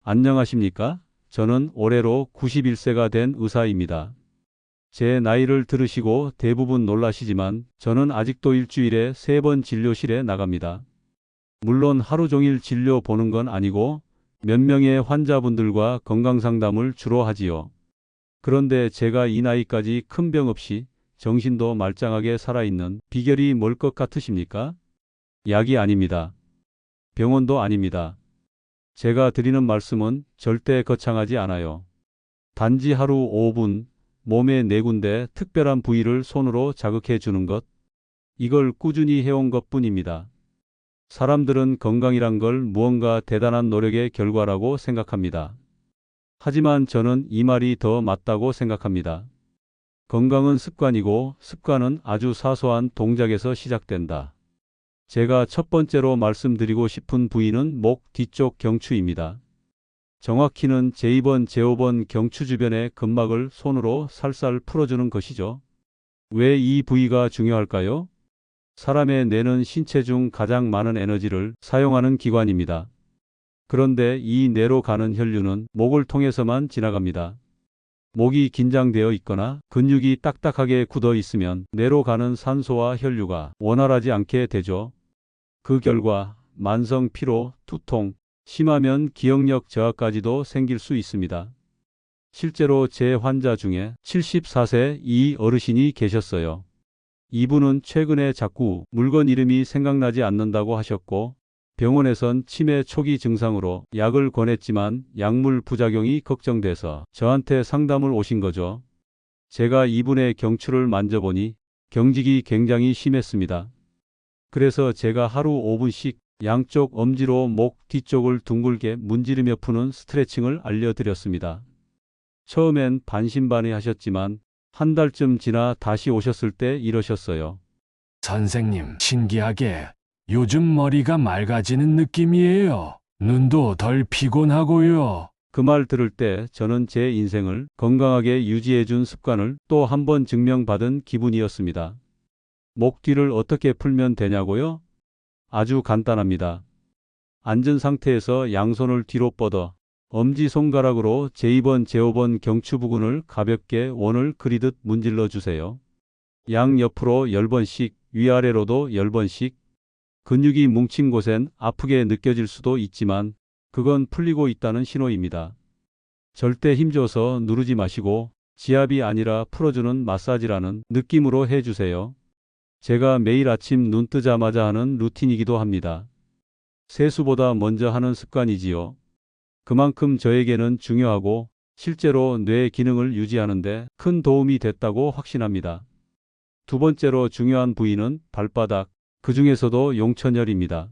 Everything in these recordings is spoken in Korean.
안녕하십니까? 저는 올해로 91세가 된 의사입니다. 제 나이를 들으시고 대부분 놀라시지만 저는 아직도 일주일에 3번 진료실에 나갑니다. 물론 하루 종일 진료 보는 건 아니고 몇 명의 환자분들과 건강상담을 주로 하지요. 그런데 제가 이 나이까지 큰 병 없이 정신도 말짱하게 살아있는 비결이 뭘 것 같으십니까? 약이 아닙니다. 병원도 아닙니다. 제가 드리는 말씀은 절대 거창하지 않아요. 단지 하루 5분 몸의 4군데 특별한 부위를 손으로 자극해 주는 것, 이걸 꾸준히 해온 것뿐입니다. 사람들은 건강이란 걸 무언가 대단한 노력의 결과라고 생각합니다. 하지만 저는 이 말이 더 맞다고 생각합니다. 건강은 습관이고 습관은 아주 사소한 동작에서 시작된다. 제가 첫 번째로 말씀드리고 싶은 부위는 목 뒤쪽 경추입니다. 정확히는 제2번, 제5번 경추 주변의 근막을 손으로 살살 풀어주는 것이죠. 왜 이 부위가 중요할까요? 사람의 뇌는 신체 중 가장 많은 에너지를 사용하는 기관입니다. 그런데 이 뇌로 가는 혈류는 목을 통해서만 지나갑니다. 목이 긴장되어 있거나 근육이 딱딱하게 굳어 있으면 뇌로 가는 산소와 혈류가 원활하지 않게 되죠. 그 결과 만성 피로, 두통, 심하면 기억력 저하까지도 생길 수 있습니다. 실제로 제 환자 중에 74세 이 어르신이 계셨어요. 이분은 최근에 자꾸 물건 이름이 생각나지 않는다고 하셨고 병원에선 치매 초기 증상으로 약을 권했지만 약물 부작용이 걱정돼서 저한테 상담을 오신 거죠. 제가 이분의 경추를 만져보니 경직이 굉장히 심했습니다. 그래서 제가 하루 5분씩 양쪽 엄지로 목 뒤쪽을 둥글게 문지르며 푸는 스트레칭을 알려드렸습니다. 처음엔 반신반의하셨지만 한 달쯤 지나 다시 오셨을 때 이러셨어요. 선생님, 신기하게 요즘 머리가 맑아지는 느낌이에요. 눈도 덜 피곤하고요. 그 말 들을 때 저는 제 인생을 건강하게 유지해준 습관을 또 한 번 증명받은 기분이었습니다. 목 뒤를 어떻게 풀면 되냐고요? 아주 간단합니다. 앉은 상태에서 양손을 뒤로 뻗어 엄지손가락으로 제2번, 제5번 경추 부근을 가볍게 원을 그리듯 문질러 주세요. 양옆으로 10번씩, 위아래로도 10번씩. 근육이 뭉친 곳엔 아프게 느껴질 수도 있지만 그건 풀리고 있다는 신호입니다. 절대 힘줘서 누르지 마시고 지압이 아니라 풀어주는 마사지라는 느낌으로 해주세요. 제가 매일 아침 눈 뜨자마자 하는 루틴이기도 합니다. 세수보다 먼저 하는 습관이지요. 그만큼 저에게는 중요하고 실제로 뇌 기능을 유지하는 데 큰 도움이 됐다고 확신합니다. 두 번째로 중요한 부위는 발바닥, 그 중에서도 용천혈입니다.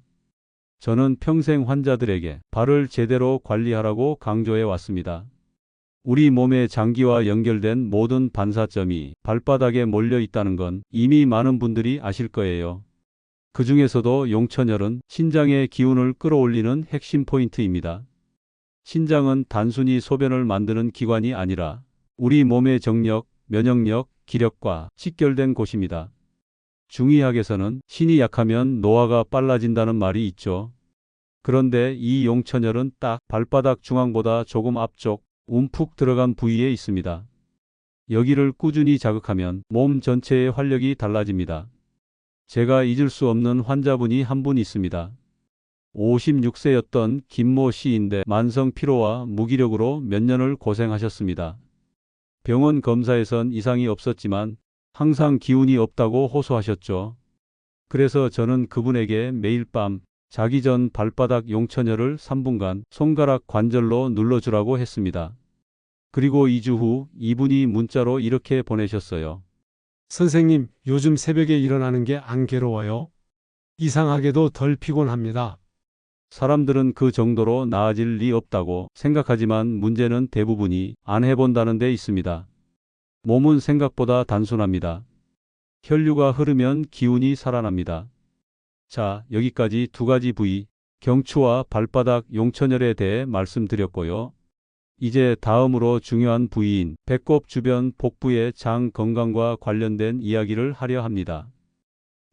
저는 평생 환자들에게 발을 제대로 관리하라고 강조해 왔습니다. 우리 몸의 장기와 연결된 모든 반사점이 발바닥에 몰려 있다는 건 이미 많은 분들이 아실 거예요. 그 중에서도 용천혈은 신장의 기운을 끌어올리는 핵심 포인트입니다. 신장은 단순히 소변을 만드는 기관이 아니라 우리 몸의 정력, 면역력, 기력과 직결된 곳입니다. 중의학에서는 신이 약하면 노화가 빨라진다는 말이 있죠. 그런데 이 용천혈은 딱 발바닥 중앙보다 조금 앞쪽, 움푹 들어간 부위에 있습니다. 여기를 꾸준히 자극하면 몸 전체의 활력이 달라집니다. 제가 잊을 수 없는 환자분이 한 분 있습니다. 56세였던 김모 씨인데 만성 피로와 무기력으로 몇 년을 고생하셨습니다. 병원 검사에선 이상이 없었지만 항상 기운이 없다고 호소하셨죠. 그래서 저는 그분에게 매일 밤 자기 전 발바닥 용천혈을 3분간 손가락 관절로 눌러주라고 했습니다. 그리고 2주 후 이분이 문자로 이렇게 보내셨어요. 선생님, 요즘 새벽에 일어나는 게 안 괴로워요. 이상하게도 덜 피곤합니다. 사람들은 그 정도로 나아질 리 없다고 생각하지만 문제는 대부분이 안 해본다는 데 있습니다. 몸은 생각보다 단순합니다. 혈류가 흐르면 기운이 살아납니다. 자, 여기까지 두 가지 부위, 경추와 발바닥 용천혈에 대해 말씀드렸고요. 이제 다음으로 중요한 부위인 배꼽 주변 복부의 장 건강과 관련된 이야기를 하려 합니다.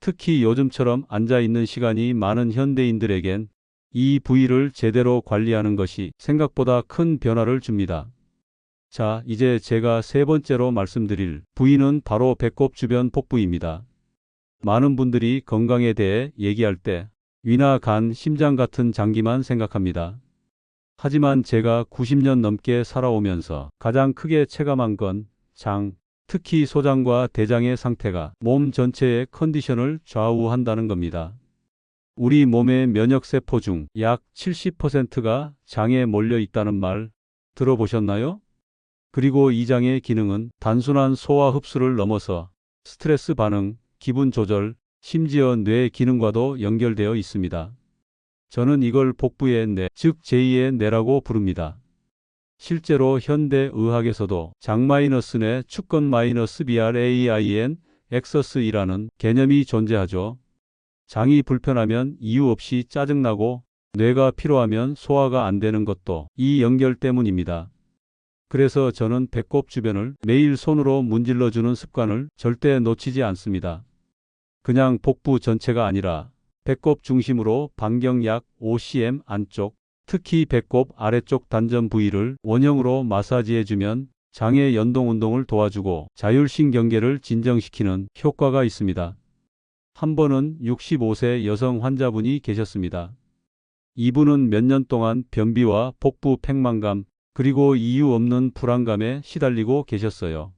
특히 요즘처럼 앉아있는 시간이 많은 현대인들에겐 이 부위를 제대로 관리하는 것이 생각보다 큰 변화를 줍니다. 자, 이제 제가 세 번째로 말씀드릴 부위는 바로 배꼽 주변 복부입니다. 많은 분들이 건강에 대해 얘기할 때 위나 간, 심장 같은 장기만 생각합니다. 하지만 제가 90년 넘게 살아오면서 가장 크게 체감한 건 장, 특히 소장과 대장의 상태가 몸 전체의 컨디션을 좌우한다는 겁니다. 우리 몸의 면역세포 중 약 70%가 장에 몰려 있다는 말 들어보셨나요? 그리고 이 장의 기능은 단순한 소화 흡수를 넘어서 스트레스 반응, 기분 조절, 심지어 뇌 기능과도 연결되어 있습니다. 저는 이걸 복부의 뇌, 즉 제2의 뇌라고 부릅니다. 실제로 현대 의학에서도 장-뇌 축건-BRAIN 엑서스이라는 개념이 존재하죠. 장이 불편하면 이유 없이 짜증나고 뇌가 피로하면 소화가 안 되는 것도 이 연결 때문입니다. 그래서 저는 배꼽 주변을 매일 손으로 문질러주는 습관을 절대 놓치지 않습니다. 그냥 복부 전체가 아니라 배꼽 중심으로 반경 약 5cm 안쪽, 특히 배꼽 아래쪽 단전 부위를 원형으로 마사지해주면 장의 연동 운동을 도와주고 자율신경계를 진정시키는 효과가 있습니다. 한 번은 65세 여성 환자분이 계셨습니다. 이분은 몇 년 동안 변비와 복부 팽만감, 그리고 이유 없는 불안감에 시달리고 계셨어요.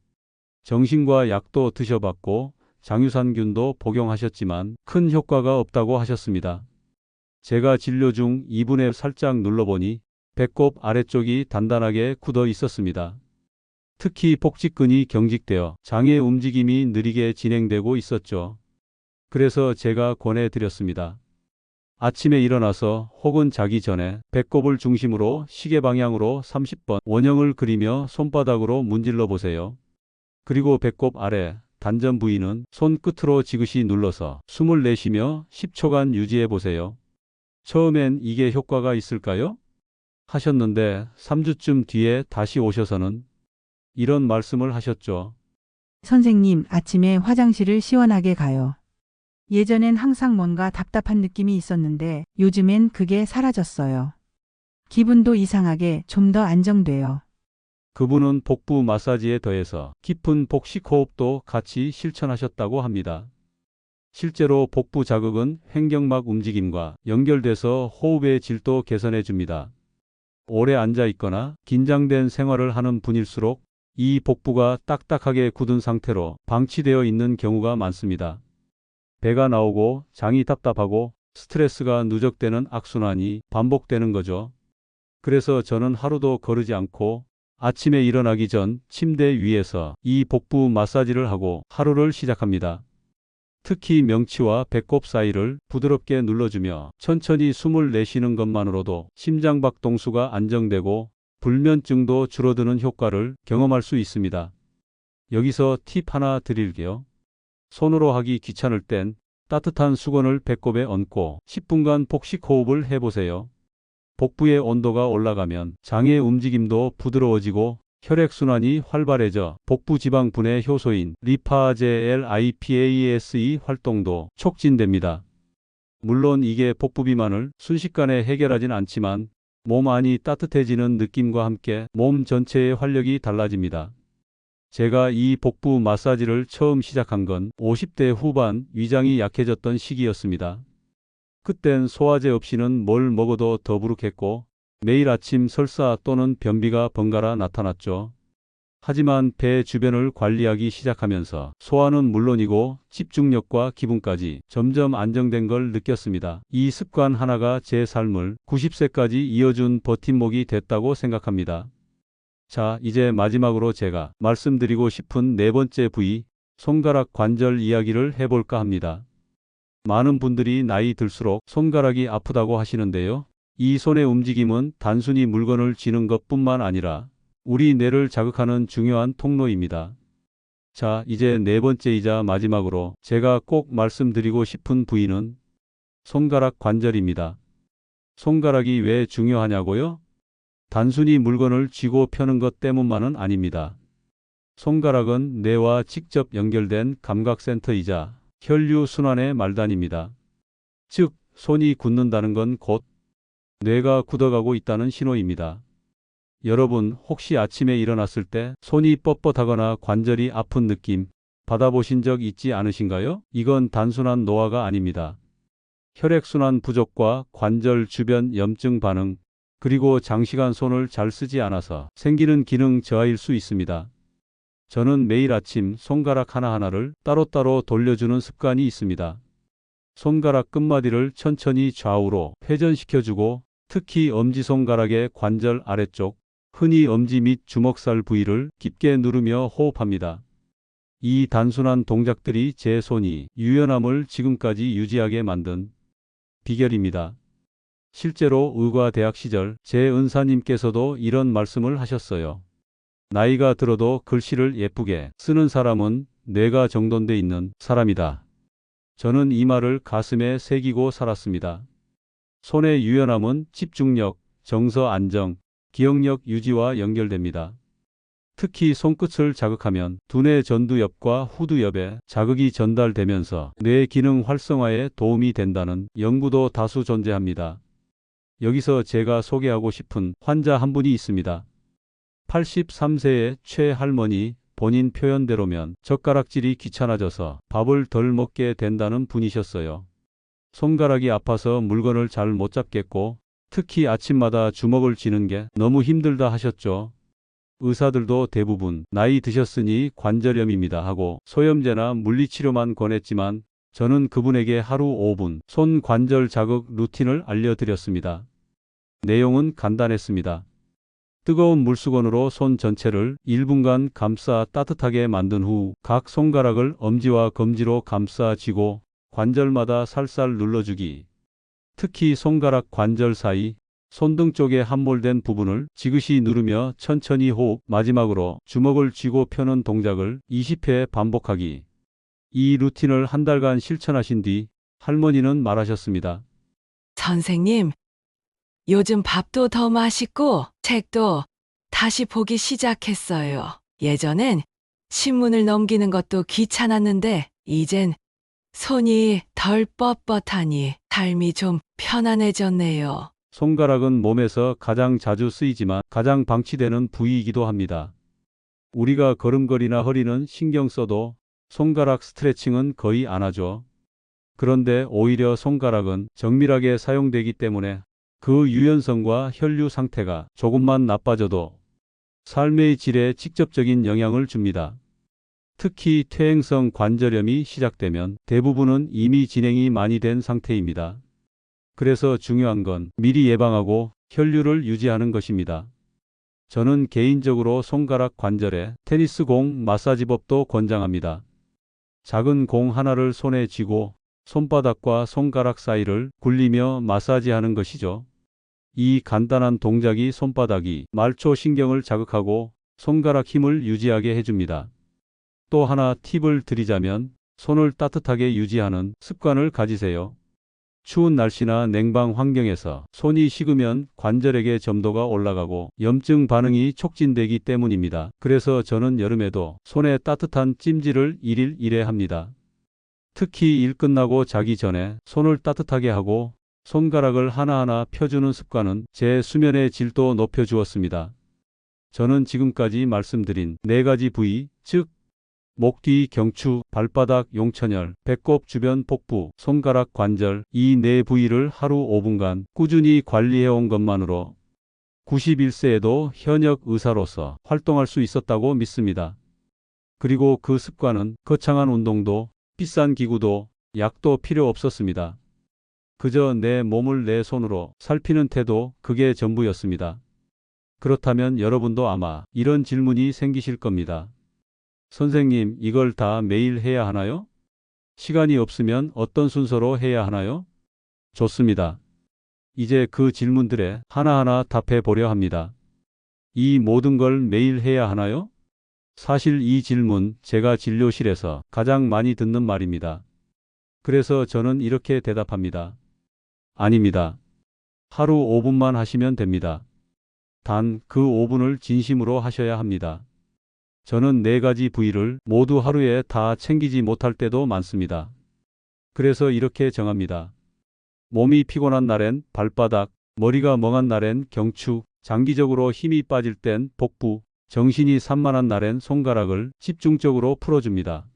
정신과 약도 드셔봤고 장유산균도 복용하셨지만 큰 효과가 없다고 하셨습니다. 제가 진료 중 이분의 살짝 눌러보니 배꼽 아래쪽이 단단하게 굳어 있었습니다. 특히 복직근이 경직되어 장의 움직임이 느리게 진행되고 있었죠. 그래서 제가 권해드렸습니다. 아침에 일어나서 혹은 자기 전에 배꼽을 중심으로 시계 방향으로 30번 원형을 그리며 손바닥으로 문질러 보세요. 그리고 배꼽 아래 단전 부위는 손끝으로 지그시 눌러서 숨을 내쉬며 10초간 유지해 보세요. 처음엔 이게 효과가 있을까요? 하셨는데 3주쯤 뒤에 다시 오셔서는 이런 말씀을 하셨죠. 선생님, 아침에 화장실을 시원하게 가요. 예전엔 항상 뭔가 답답한 느낌이 있었는데 요즘엔 그게 사라졌어요. 기분도 이상하게 좀 더 안정돼요. 그분은 복부 마사지에 더해서 깊은 복식 호흡도 같이 실천하셨다고 합니다. 실제로 복부 자극은 횡격막 움직임과 연결돼서 호흡의 질도 개선해 줍니다. 오래 앉아 있거나 긴장된 생활을 하는 분일수록 이 복부가 딱딱하게 굳은 상태로 방치되어 있는 경우가 많습니다. 배가 나오고 장이 답답하고 스트레스가 누적되는 악순환이 반복되는 거죠. 그래서 저는 하루도 거르지 않고 아침에 일어나기 전 침대 위에서 이 복부 마사지를 하고 하루를 시작합니다. 특히 명치와 배꼽 사이를 부드럽게 눌러주며 천천히 숨을 내쉬는 것만으로도 심장박동수가 안정되고 불면증도 줄어드는 효과를 경험할 수 있습니다. 여기서 팁 하나 드릴게요. 손으로 하기 귀찮을 땐 따뜻한 수건을 배꼽에 얹고 10분간 복식 호흡을 해보세요. 복부의 온도가 올라가면 장의 움직임도 부드러워지고 혈액순환이 활발해져 복부 지방 분해 효소인 리파제LIPAS의 활동도 촉진됩니다. 물론 이게 복부 비만을 순식간에 해결하진 않지만 몸 안이 따뜻해지는 느낌과 함께 몸 전체의 활력이 달라집니다. 제가 이 복부 마사지를 처음 시작한 건 50대 후반 위장이 약해졌던 시기였습니다. 그땐 소화제 없이는 뭘 먹어도 더부룩했고 매일 아침 설사 또는 변비가 번갈아 나타났죠. 하지만 배 주변을 관리하기 시작하면서 소화는 물론이고 집중력과 기분까지 점점 안정된 걸 느꼈습니다. 이 습관 하나가 제 삶을 90세까지 이어준 버팀목이 됐다고 생각합니다. 자, 이제 마지막으로 제가 말씀드리고 싶은 네 번째 부위, 손가락 관절 이야기를 해볼까 합니다. 많은 분들이 나이 들수록 손가락이 아프다고 하시는데요. 이 손의 움직임은 단순히 물건을 쥐는 것뿐만 아니라 우리 뇌를 자극하는 중요한 통로입니다. 자, 이제 네 번째이자 마지막으로 제가 꼭 말씀드리고 싶은 부위는 손가락 관절입니다. 손가락이 왜 중요하냐고요? 단순히 물건을 쥐고 펴는 것 때문만은 아닙니다. 손가락은 뇌와 직접 연결된 감각센터이자 혈류순환의 말단입니다. 즉, 손이 굳는다는 건 곧 뇌가 굳어가고 있다는 신호입니다. 여러분, 혹시 아침에 일어났을 때 손이 뻣뻣하거나 관절이 아픈 느낌 받아보신 적 있지 않으신가요? 이건 단순한 노화가 아닙니다. 혈액순환 부족과 관절 주변 염증 반응, 그리고 장시간 손을 잘 쓰지 않아서 생기는 기능 저하일 수 있습니다. 저는 매일 아침 손가락 하나하나를 따로따로 돌려주는 습관이 있습니다. 손가락 끝마디를 천천히 좌우로 회전시켜주고, 특히 엄지손가락의 관절 아래쪽, 흔히 엄지 및 주먹살 부위를 깊게 누르며 호흡합니다. 이 단순한 동작들이 제 손이 유연함을 지금까지 유지하게 만든 비결입니다. 실제로 의과대학 시절 제 은사님께서도 이런 말씀을 하셨어요. 나이가 들어도 글씨를 예쁘게 쓰는 사람은 뇌가 정돈돼 있는 사람이다. 저는 이 말을 가슴에 새기고 살았습니다. 손의 유연함은 집중력, 정서 안정, 기억력 유지와 연결됩니다. 특히 손끝을 자극하면 두뇌 전두엽과 후두엽에 자극이 전달되면서 뇌 기능 활성화에 도움이 된다는 연구도 다수 존재합니다. 여기서 제가 소개하고 싶은 환자 한 분이 있습니다. 83세의 최할머니, 본인 표현대로면 젓가락질이 귀찮아져서 밥을 덜 먹게 된다는 분이셨어요. 손가락이 아파서 물건을 잘 못 잡겠고, 특히 아침마다 주먹을 쥐는 게 너무 힘들다 하셨죠. 의사들도 대부분 나이 드셨으니 관절염입니다 하고 소염제나 물리치료만 권했지만, 저는 그분에게 하루 5분 손 관절 자극 루틴을 알려드렸습니다. 내용은 간단했습니다. 뜨거운 물수건으로 손 전체를 1분간 감싸 따뜻하게 만든 후 각 손가락을 엄지와 검지로 감싸 쥐고 관절마다 살살 눌러주기. 특히 손가락 관절 사이, 손등 쪽에 함몰된 부분을 지그시 누르며 천천히 호흡, 마지막으로 주먹을 쥐고 펴는 동작을 20회 반복하기. 이 루틴을 한 달간 실천하신 뒤 할머니는 말하셨습니다. 선생님, 요즘 밥도 더 맛있고 책도 다시 보기 시작했어요. 예전엔 신문을 넘기는 것도 귀찮았는데 이젠 손이 덜 뻣뻣하니 삶이 좀 편안해졌네요. 손가락은 몸에서 가장 자주 쓰이지만 가장 방치되는 부위이기도 합니다. 우리가 걸음걸이나 허리는 신경 써도 손가락 스트레칭은 거의 안 하죠. 그런데 오히려 손가락은 정밀하게 사용되기 때문에 그 유연성과 혈류 상태가 조금만 나빠져도 삶의 질에 직접적인 영향을 줍니다. 특히 퇴행성 관절염이 시작되면 대부분은 이미 진행이 많이 된 상태입니다. 그래서 중요한 건 미리 예방하고 혈류를 유지하는 것입니다. 저는 개인적으로 손가락 관절에 테니스 공 마사지법도 권장합니다. 작은 공 하나를 손에 쥐고 손바닥과 손가락 사이를 굴리며 마사지하는 것이죠. 이 간단한 동작이 손바닥이 말초 신경을 자극하고 손가락 힘을 유지하게 해줍니다. 또 하나 팁을 드리자면 손을 따뜻하게 유지하는 습관을 가지세요. 추운 날씨나 냉방 환경에서 손이 식으면 관절액의 점도가 올라가고 염증 반응이 촉진되기 때문입니다. 그래서 저는 여름에도 손에 따뜻한 찜질을 1일 1회 합니다. 특히 일 끝나고 자기 전에 손을 따뜻하게 하고 손가락을 하나하나 펴주는 습관은 제 수면의 질도 높여주었습니다. 저는 지금까지 말씀드린 4가지 부위, 즉 목 뒤 경추, 발바닥 용천혈, 배꼽 주변 복부, 손가락 관절, 이 4부위를 하루 5분간 꾸준히 관리해온 것만으로 91세에도 현역 의사로서 활동할 수 있었다고 믿습니다. 그리고 그 습관은 거창한 운동도 비싼 기구도 약도 필요 없었습니다. 그저 내 몸을 내 손으로 살피는 태도, 그게 전부였습니다. 그렇다면 여러분도 아마 이런 질문이 생기실 겁니다. 선생님, 이걸 다 매일 해야 하나요? 시간이 없으면 어떤 순서로 해야 하나요? 좋습니다. 이제 그 질문들에 하나하나 답해 보려 합니다. 이 모든 걸 매일 해야 하나요? 사실 이 질문 제가 진료실에서 가장 많이 듣는 말입니다. 그래서 저는 이렇게 대답합니다. 아닙니다. 하루 5분만 하시면 됩니다. 단 그 5분을 진심으로 하셔야 합니다. 저는 4가지 부위를 모두 하루에 다 챙기지 못할 때도 많습니다. 그래서 이렇게 정합니다. 몸이 피곤한 날엔 발바닥, 머리가 멍한 날엔 경추, 장기적으로 힘이 빠질 땐 복부, 정신이 산만한 날엔 손가락을 집중적으로 풀어줍니다.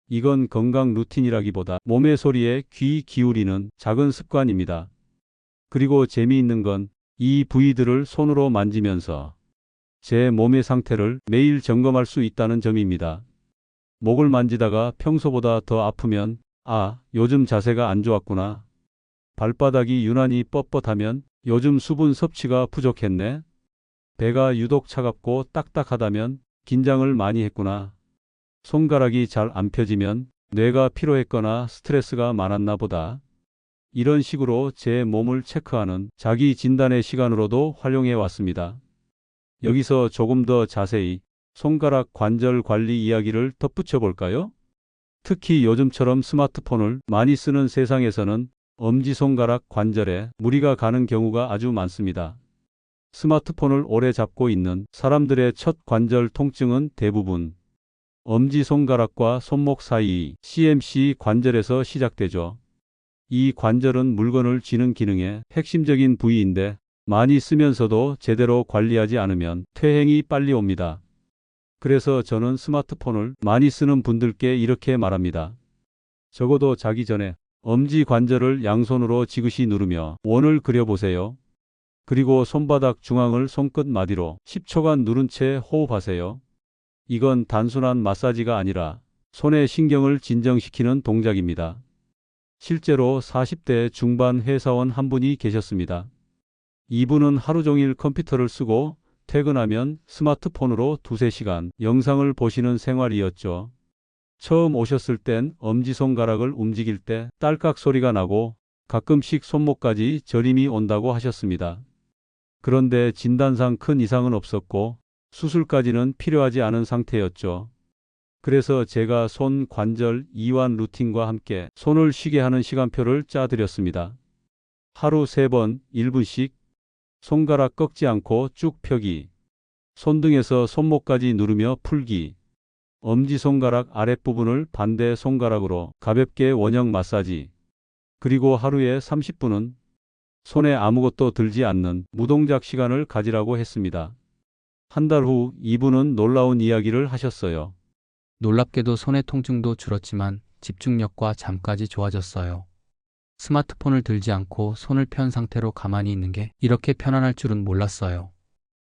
이건 건강 루틴이라기보다 몸의 소리에 귀 기울이는 작은 습관입니다. 그리고 재미있는 건 이 부위들을 손으로 만지면서 제 몸의 상태를 매일 점검할 수 있다는 점입니다. 목을 만지다가 평소보다 더 아프면 요즘 자세가 안 좋았구나. 발바닥이 유난히 뻣뻣하면 요즘 수분 섭취가 부족했네. 배가 유독 차갑고 딱딱하다면 긴장을 많이 했구나. 손가락이 잘 안 펴지면 뇌가 피로했거나 스트레스가 많았나 보다. 이런 식으로 제 몸을 체크하는 자기 진단의 시간으로도 활용해 왔습니다. 여기서 조금 더 자세히 손가락 관절 관리 이야기를 덧붙여 볼까요? 특히 요즘처럼 스마트폰을 많이 쓰는 세상에서는 엄지손가락 관절에 무리가 가는 경우가 아주 많습니다. 스마트폰을 오래 잡고 있는 사람들의 첫 관절 통증은 대부분 엄지손가락과 손목 사이 CMC 관절에서 시작되죠. 이 관절은 물건을 쥐는 기능의 핵심적인 부위인데 많이 쓰면서도 제대로 관리하지 않으면 퇴행이 빨리 옵니다. 그래서 저는 스마트폰을 많이 쓰는 분들께 이렇게 말합니다. 적어도 자기 전에 엄지 관절을 양손으로 지그시 누르며 원을 그려보세요. 그리고 손바닥 중앙을 손끝 마디로 10초간 누른 채 호흡하세요. 이건 단순한 마사지가 아니라 손의 신경을 진정시키는 동작입니다. 실제로 40대 중반 회사원 한 분이 계셨습니다. 이분은 하루 종일 컴퓨터를 쓰고 퇴근하면 스마트폰으로 2~3시간 영상을 보시는 생활이었죠. 처음 오셨을 땐 엄지손가락을 움직일 때 딸깍 소리가 나고 가끔씩 손목까지 저림이 온다고 하셨습니다. 그런데 진단상 큰 이상은 없었고 수술까지는 필요하지 않은 상태였죠. 그래서 제가 손 관절 이완 루틴과 함께 손을 쉬게 하는 시간표를 짜드렸습니다. 하루 3번 1분씩 손가락 꺾지 않고 쭉 펴기, 손등에서 손목까지 누르며 풀기, 엄지손가락 아랫부분을 반대 손가락으로 가볍게 원형 마사지, 그리고 하루에 30분은 손에 아무것도 들지 않는 무동작 시간을 가지라고 했습니다. 한 달 후 이분은 놀라운 이야기를 하셨어요. 놀랍게도 손의 통증도 줄었지만 집중력과 잠까지 좋아졌어요. 스마트폰을 들지 않고 손을 편 상태로 가만히 있는 게 이렇게 편안할 줄은 몰랐어요.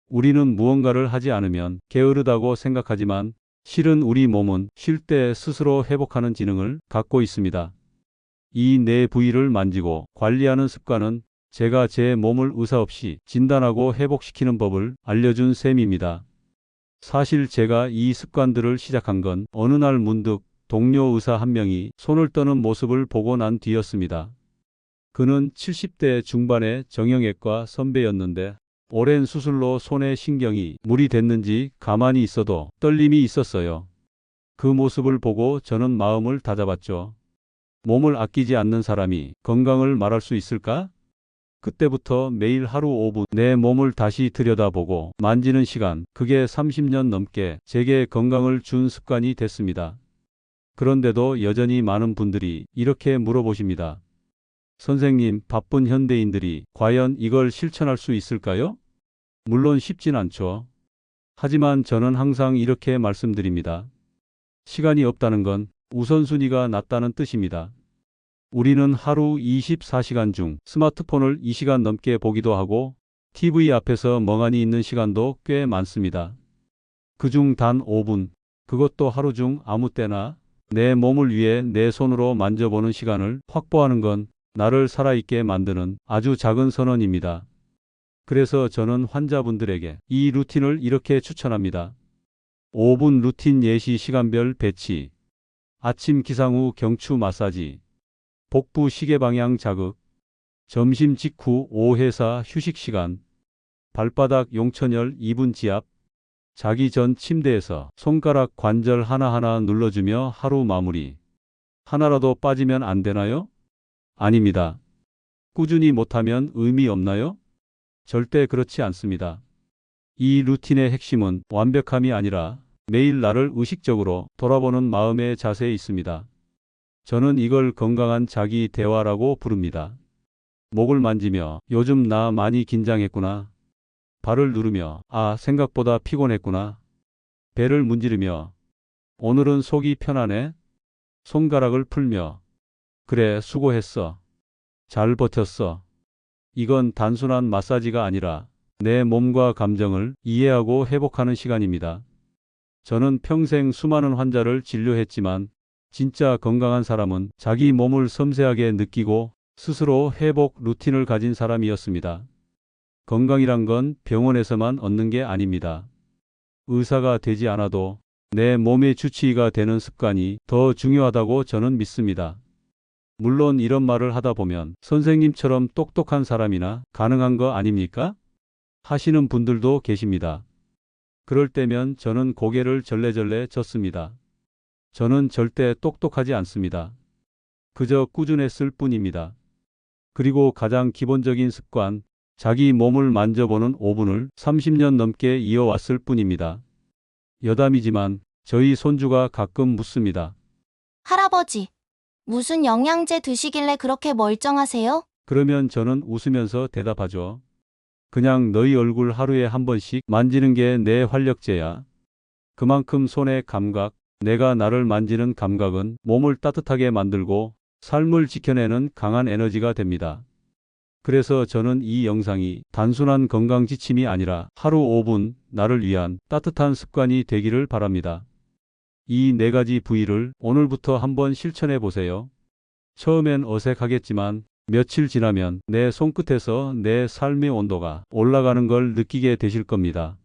우리는 무언가를 하지 않으면 게으르다고 생각하지만 실은 우리 몸은 쉴 때 스스로 회복하는 지능을 갖고 있습니다. 이 네 부위를 만지고 관리하는 습관은 제가 제 몸을 의사 없이 진단하고 회복시키는 법을 알려준 셈입니다. 사실 제가 이 습관들을 시작한 건 어느 날 문득 동료 의사 한 명이 손을 떠는 모습을 보고 난 뒤였습니다. 그는 70대 중반의 정형외과 선배였는데 오랜 수술로 손의 신경이 무리됐는지 가만히 있어도 떨림이 있었어요. 그 모습을 보고 저는 마음을 다잡았죠. 몸을 아끼지 않는 사람이 건강을 말할 수 있을까? 그때부터 매일 하루 5분 내 몸을 다시 들여다보고 만지는 시간, 그게 30년 넘게 제게 건강을 준 습관이 됐습니다. 그런데도 여전히 많은 분들이 이렇게 물어보십니다. 선생님, 바쁜 현대인들이 과연 이걸 실천할 수 있을까요? 물론 쉽진 않죠. 하지만 저는 항상 이렇게 말씀드립니다. 시간이 없다는 건 우선순위가 낮다는 뜻입니다. 우리는 하루 24시간 중 스마트폰을 2시간 넘게 보기도 하고 TV 앞에서 멍하니 있는 시간도 꽤 많습니다. 그중 단 5분, 그것도 하루 중 아무 때나 내 몸을 위해 내 손으로 만져보는 시간을 확보하는 건 나를 살아있게 만드는 아주 작은 선언입니다. 그래서 저는 환자분들에게 이 루틴을 이렇게 추천합니다. 5분 루틴 예시 시간별 배치, 아침 기상 후 경추 마사지, 복부 시계 방향 자극, 점심 직후 5회사 휴식 시간, 발바닥 용천열 2분 지압, 자기 전 침대에서 손가락 관절 하나하나 눌러주며 하루 마무리. 하나라도 빠지면 안 되나요? 아닙니다. 꾸준히 못하면 의미 없나요? 절대 그렇지 않습니다. 이 루틴의 핵심은 완벽함이 아니라 매일 나를 의식적으로 돌아보는 마음의 자세에 있습니다. 저는 이걸 건강한 자기 대화라고 부릅니다. 목을 만지며 요즘 나 많이 긴장했구나. 발을 누르며 아, 생각보다 피곤했구나. 배를 문지르며 오늘은 속이 편하네. 손가락을 풀며 그래, 수고했어. 잘 버텼어. 이건 단순한 마사지가 아니라 내 몸과 감정을 이해하고 회복하는 시간입니다. 저는 평생 수많은 환자를 진료했지만 진짜 건강한 사람은 자기 몸을 섬세하게 느끼고 스스로 회복 루틴을 가진 사람이었습니다. 건강이란 건 병원에서만 얻는 게 아닙니다. 의사가 되지 않아도 내 몸의 주치의가 되는 습관이 더 중요하다고 저는 믿습니다. 물론 이런 말을 하다 보면 선생님처럼 똑똑한 사람이나 가능한 거 아닙니까? 하시는 분들도 계십니다. 그럴 때면 저는 고개를 절레절레 젓습니다. 저는 절대 똑똑하지 않습니다. 그저 꾸준했을 뿐입니다. 그리고 가장 기본적인 습관, 자기 몸을 만져보는 5분을 30년 넘게 이어왔을 뿐입니다. 여담이지만 저희 손주가 가끔 묻습니다. 할아버지, 무슨 영양제 드시길래 그렇게 멀쩡하세요? 그러면 저는 웃으면서 대답하죠. 그냥 너희 얼굴 하루에 한 번씩 만지는 게 내 활력제야. 그만큼 손의 감각, 내가 나를 만지는 감각은 몸을 따뜻하게 만들고 삶을 지켜내는 강한 에너지가 됩니다. 그래서 저는 이 영상이 단순한 건강 지침이 아니라 하루 5분 나를 위한 따뜻한 습관이 되기를 바랍니다. 이 4가지 부위를 오늘부터 한번 실천해 보세요. 처음엔 어색하겠지만 며칠 지나면 내 손끝에서 내 삶의 온도가 올라가는 걸 느끼게 되실 겁니다.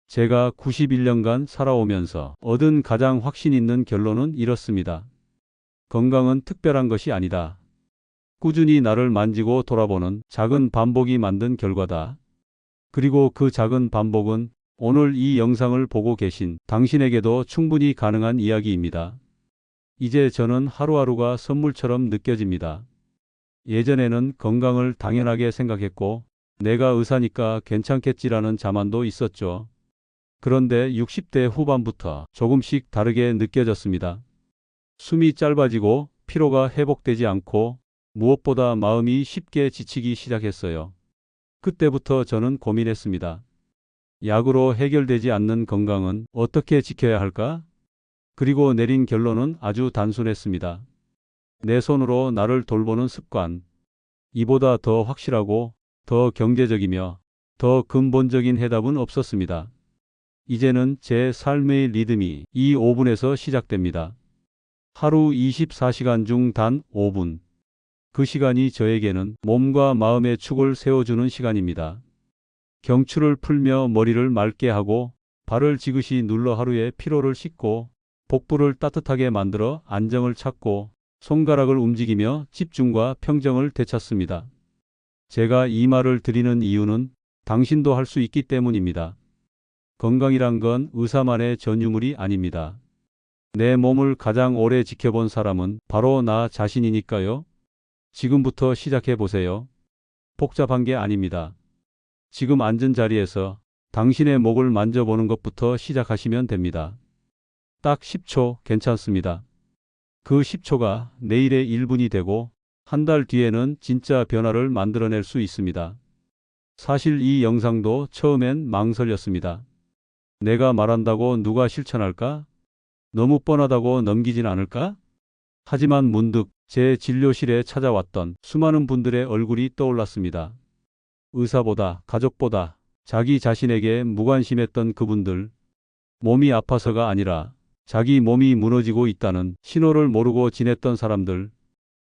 제가 91년간 살아오면서 얻은 가장 확신 있는 결론은 이렇습니다. 건강은 특별한 것이 아니다. 꾸준히 나를 만지고 돌아보는 작은 반복이 만든 결과다. 그리고 그 작은 반복은 오늘 이 영상을 보고 계신 당신에게도 충분히 가능한 이야기입니다. 이제 저는 하루하루가 선물처럼 느껴집니다. 예전에는 건강을 당연하게 생각했고 내가 의사니까 괜찮겠지라는 자만도 있었죠. 그런데 60대 후반부터 조금씩 다르게 느껴졌습니다. 숨이 짧아지고 피로가 회복되지 않고 무엇보다 마음이 쉽게 지치기 시작했어요. 그때부터 저는 고민했습니다. 약으로 해결되지 않는 건강은 어떻게 지켜야 할까? 그리고 내린 결론은 아주 단순했습니다. 내 손으로 나를 돌보는 습관. 이보다 더 확실하고 더 경제적이며 더 근본적인 해답은 없었습니다. 이제는 제 삶의 리듬이 이 5분에서 시작됩니다. 하루 24시간 중 단 5분. 그 시간이 저에게는 몸과 마음의 축을 세워주는 시간입니다. 경추를 풀며 머리를 맑게 하고 발을 지그시 눌러 하루의 피로를 씻고 복부를 따뜻하게 만들어 안정을 찾고 손가락을 움직이며 집중과 평정을 되찾습니다. 제가 이 말을 드리는 이유는 당신도 할 수 있기 때문입니다. 건강이란 건 의사만의 전유물이 아닙니다. 내 몸을 가장 오래 지켜본 사람은 바로 나 자신이니까요. 지금부터 시작해 보세요. 복잡한 게 아닙니다. 지금 앉은 자리에서 당신의 목을 만져보는 것부터 시작하시면 됩니다. 딱 10초 괜찮습니다. 그 10초가 내일의 1분이 되고 한 달 뒤에는 진짜 변화를 만들어낼 수 있습니다. 사실 이 영상도 처음엔 망설였습니다. 내가 말한다고 누가 실천할까? 너무 뻔하다고 넘기진 않을까? 하지만 문득 제 진료실에 찾아왔던 수많은 분들의 얼굴이 떠올랐습니다. 의사보다 가족보다 자기 자신에게 무관심했던 그분들. 몸이 아파서가 아니라 자기 몸이 무너지고 있다는 신호를 모르고 지냈던 사람들.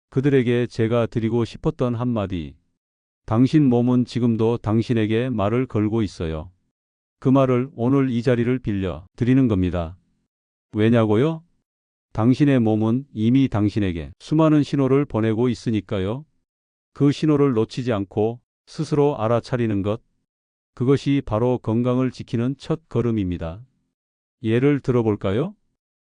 그들에게 제가 드리고 싶었던 한마디. 당신 몸은 지금도 당신에게 말을 걸고 있어요. 그 말을 오늘 이 자리를 빌려 드리는 겁니다. 왜냐고요? 당신의 몸은 이미 당신에게 수많은 신호를 보내고 있으니까요. 그 신호를 놓치지 않고 스스로 알아차리는 것. 그것이 바로 건강을 지키는 첫 걸음입니다. 예를 들어볼까요?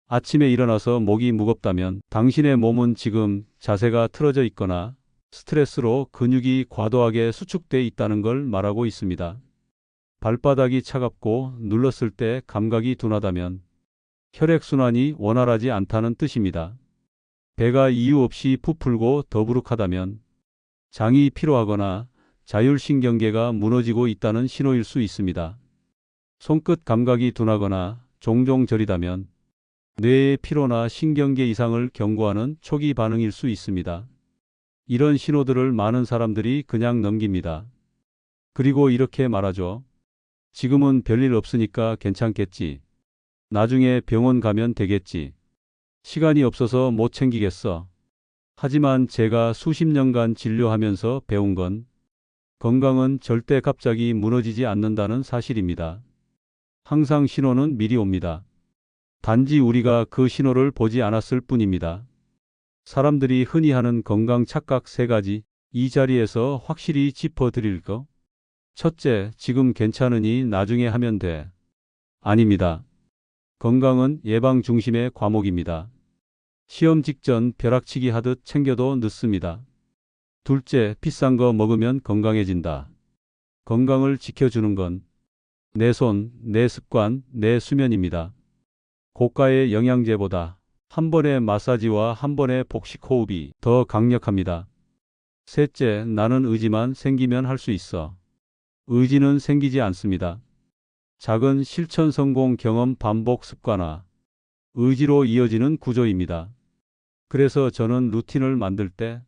아침에 일어나서 목이 무겁다면 당신의 몸은 지금 자세가 틀어져 있거나 스트레스로 근육이 과도하게 수축돼 있다는 걸 말하고 있습니다. 발바닥이 차갑고 눌렀을 때 감각이 둔하다면 혈액순환이 원활하지 않다는 뜻입니다. 배가 이유 없이 부풀고 더부룩하다면 장이 피로하거나 자율신경계가 무너지고 있다는 신호일 수 있습니다. 손끝 감각이 둔하거나 종종 저리다면 뇌의 피로나 신경계 이상을 경고하는 초기 반응일 수 있습니다. 이런 신호들을 많은 사람들이 그냥 넘깁니다. 그리고 이렇게 말하죠. 지금은 별일 없으니까 괜찮겠지. 나중에 병원 가면 되겠지. 시간이 없어서 못 챙기겠어. 하지만 제가 수십 년간 진료하면서 배운 건 건강은 절대 갑자기 무너지지 않는다는 사실입니다. 항상 신호는 미리 옵니다. 단지 우리가 그 신호를 보지 않았을 뿐입니다. 사람들이 흔히 하는 건강 착각 3가지, 이 자리에서 확실히 짚어드릴 거. 첫째, 지금 괜찮으니 나중에 하면 돼. 아닙니다. 건강은 예방 중심의 과목입니다. 시험 직전 벼락치기 하듯 챙겨도 늦습니다. 둘째, 비싼 거 먹으면 건강해진다. 건강을 지켜주는 건 내 손, 내 습관, 내 수면입니다. 고가의 영양제보다 한 번의 마사지와 한 번의 복식 호흡이 더 강력합니다. 셋째, 나는 의지만 생기면 할 수 있어. 의지는 생기지 않습니다. 작은 실천 성공 경험 반복 습관화, 의지로 이어지는 구조입니다. 그래서 저는 루틴을 만들 때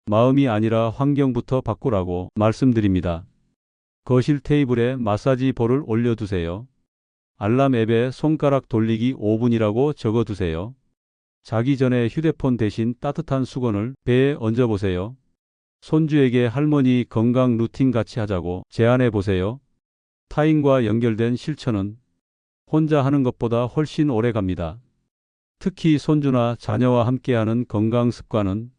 마음이 아니라 환경부터 바꾸라고 말씀드립니다. 거실 테이블에 마사지 볼을 올려두세요. 알람 앱에 손가락 돌리기 5분이라고 적어두세요. 자기 전에 휴대폰 대신 따뜻한 수건을 배에 얹어보세요. 손주에게 할머니 건강 루틴 같이 하자고 제안해 보세요. 타인과 연결된 실천은 혼자 하는 것보다 훨씬 오래 갑니다. 특히 손주나 자녀와 함께하는 건강 습관은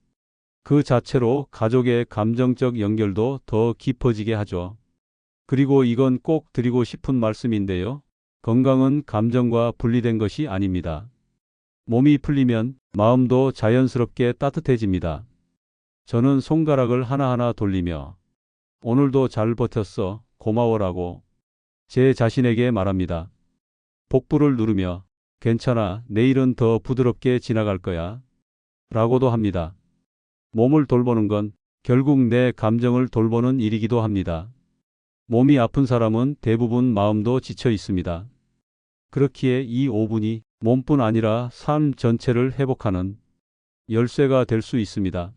그 자체로 가족의 감정적 연결도 더 깊어지게 하죠. 그리고 이건 꼭 드리고 싶은 말씀인데요. 건강은 감정과 분리된 것이 아닙니다. 몸이 풀리면 마음도 자연스럽게 따뜻해집니다. 저는 손가락을 하나하나 돌리며 오늘도 잘 버텼어, 고마워라고 제 자신에게 말합니다. 복부를 누르며 괜찮아, 내일은 더 부드럽게 지나갈 거야 라고도 합니다. 몸을 돌보는 건 결국 내 감정을 돌보는 일이기도 합니다. 몸이 아픈 사람은 대부분 마음도 지쳐 있습니다. 그렇기에 이 5분이 몸뿐 아니라 삶 전체를 회복하는 열쇠가 될 수 있습니다.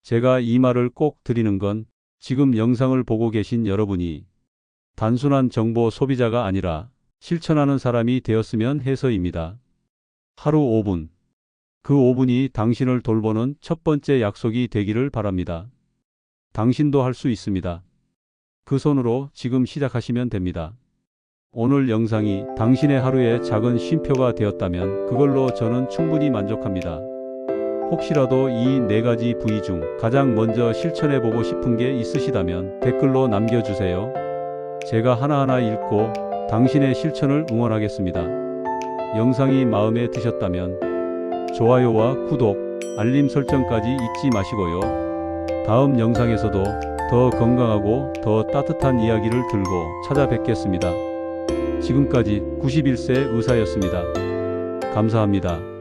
제가 이 말을 꼭 드리는 건 지금 영상을 보고 계신 여러분이 단순한 정보 소비자가 아니라 실천하는 사람이 되었으면 해서입니다. 하루 5분. 그 5분이 당신을 돌보는 첫 번째 약속이 되기를 바랍니다. 당신도 할 수 있습니다. 그 손으로 지금 시작하시면 됩니다. 오늘 영상이 당신의 하루에 작은 쉼표가 되었다면 그걸로 저는 충분히 만족합니다. 혹시라도 이 4가지 부위 중 가장 먼저 실천해보고 싶은 게 있으시다면 댓글로 남겨주세요. 제가 하나하나 읽고 당신의 실천을 응원하겠습니다. 영상이 마음에 드셨다면 좋아요와 구독, 알림 설정까지 잊지 마시고요. 다음 영상에서도 더 건강하고 더 따뜻한 이야기를 들고 찾아뵙겠습니다. 지금까지 91세 의사였습니다. 감사합니다.